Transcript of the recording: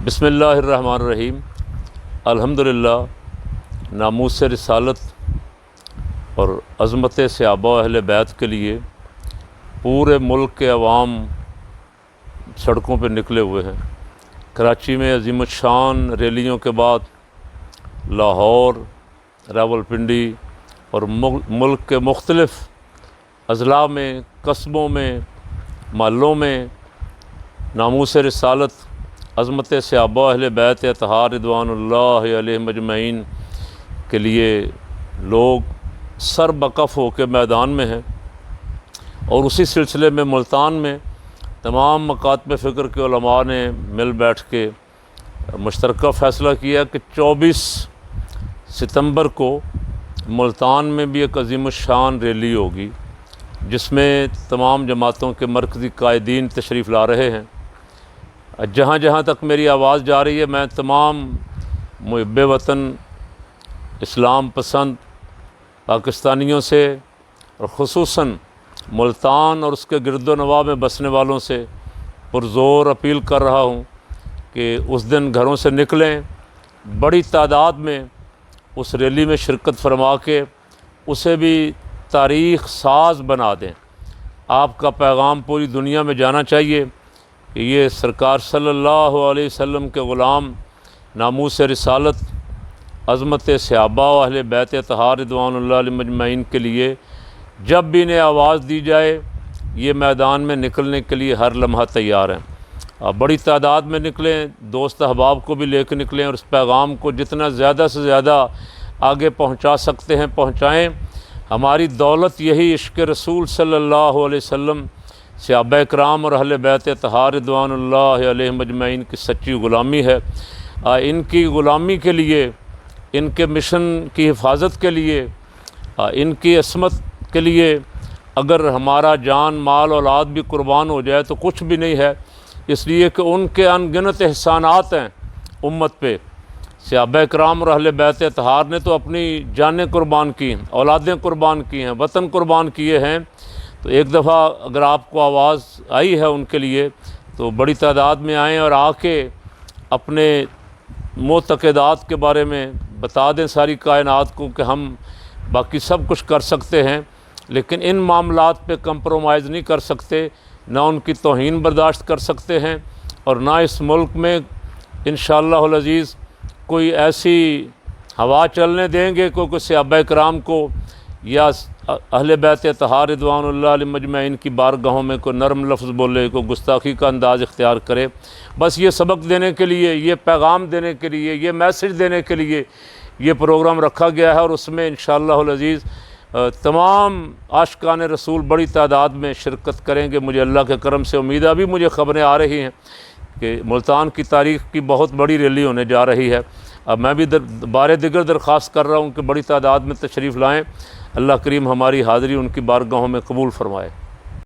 بسم اللہ الرحمن الرحیم۔ الحمدللہ، ناموس رسالت اور عظمت صحابہ و اہل بیت کے لیے پورے ملک کے عوام سڑکوں پہ نکلے ہوئے ہیں۔ کراچی میں عظیم الشان ریلیوں کے بعد لاہور، راولپنڈی اور ملک کے مختلف اضلاع میں، قصبوں میں، محلوں میں ناموس رسالت، عظمت صحابہ اہل بیت اطہار رضوان اللہ علیہم اجمعین کے لیے لوگ سر بکف ہو کے میدان میں ہیں، اور اسی سلسلے میں ملتان میں تمام مکاتب فکر کے علماء نے مل بیٹھ کے مشترکہ فیصلہ کیا کہ 24 ستمبر کو ملتان میں بھی ایک عظیم الشان ریلی ہوگی، جس میں تمام جماعتوں کے مرکزی قائدین تشریف لا رہے ہیں۔ جہاں جہاں تک میری آواز جا رہی ہے، میں تمام محب وطن، اسلام پسند پاکستانیوں سے، اور خصوصاً ملتان اور اس کے گرد و نواح میں بسنے والوں سے پرزور اپیل کر رہا ہوں کہ اس دن گھروں سے نکلیں، بڑی تعداد میں اس ریلی میں شرکت فرما کے اسے بھی تاریخ ساز بنا دیں۔ آپ کا پیغام پوری دنیا میں جانا چاہیے کہ یہ سرکار صلی اللہ علیہ وسلم کے غلام ناموس رسالت، عظمت صحابہ و اہل بیت اطہار رضوان اللہ علیہم اجمعین کے لیے جب بھی انہیں آواز دی جائے، یہ میدان میں نکلنے کے لیے ہر لمحہ تیار ہیں۔ آپ بڑی تعداد میں نکلیں، دوست احباب کو بھی لے کے نکلیں، اور اس پیغام کو جتنا زیادہ سے زیادہ آگے پہنچا سکتے ہیں پہنچائیں۔ ہماری دولت یہی عشق رسول صلی اللہ علیہ وسلم، صحابہ اکرام اور اہل بیت اطہار رضوان اللہ علیہم اجمعین کی سچی غلامی ہے۔ ان کی غلامی کے لیے، ان کے مشن کی حفاظت کے لیے، ان کی عصمت کے لیے اگر ہمارا جان، مال، اولاد بھی قربان ہو جائے تو کچھ بھی نہیں ہے، اس لیے کہ ان کے ان گنت احسانات ہیں امت پہ۔ صحابہ اکرام اور اہل بیت اطہار نے تو اپنی جانیں قربان کی ہیں، اولادیں قربان کی ہیں، وطن قربان کیے ہیں۔ تو ایک دفعہ اگر آپ کو آواز آئی ہے ان کے لیے، تو بڑی تعداد میں آئیں اور آ کے اپنے معتقدات کے بارے میں بتا دیں ساری کائنات کو کہ ہم باقی سب کچھ کر سکتے ہیں، لیکن ان معاملات پہ کمپرومائز نہیں کر سکتے، نہ ان کی توہین برداشت کر سکتے ہیں، اور نہ اس ملک میں انشاءاللہ العزیز کوئی ایسی ہوا چلنے دیں گے کہ کوئی صحابہ اکرام کو یا اہل بیت اطہار رضوان اللہ علیہم اجمعین کی بارگاہوں میں کوئی نرم لفظ بولے، کوئی گستاخی کا انداز اختیار کرے۔ بس یہ سبق دینے کے لیے، یہ پیغام دینے کے لیے، یہ میسج دینے کے لیے یہ پروگرام رکھا گیا ہے، اور اس میں انشاءاللہ العزیز تمام عاشقان رسول بڑی تعداد میں شرکت کریں گے۔ مجھے اللہ کے کرم سے امید ہے، ابھی مجھے خبریں آ رہی ہیں کہ ملتان کی تاریخ کی بہت بڑی ریلی ہونے جا رہی ہے۔ اب میں بھی بار دیگر درخواست کر رہا ہوں کہ بڑی تعداد میں تشریف لائیں۔ اللہ کریم ہماری حاضری ان کی بارگاہوں میں قبول فرمائے۔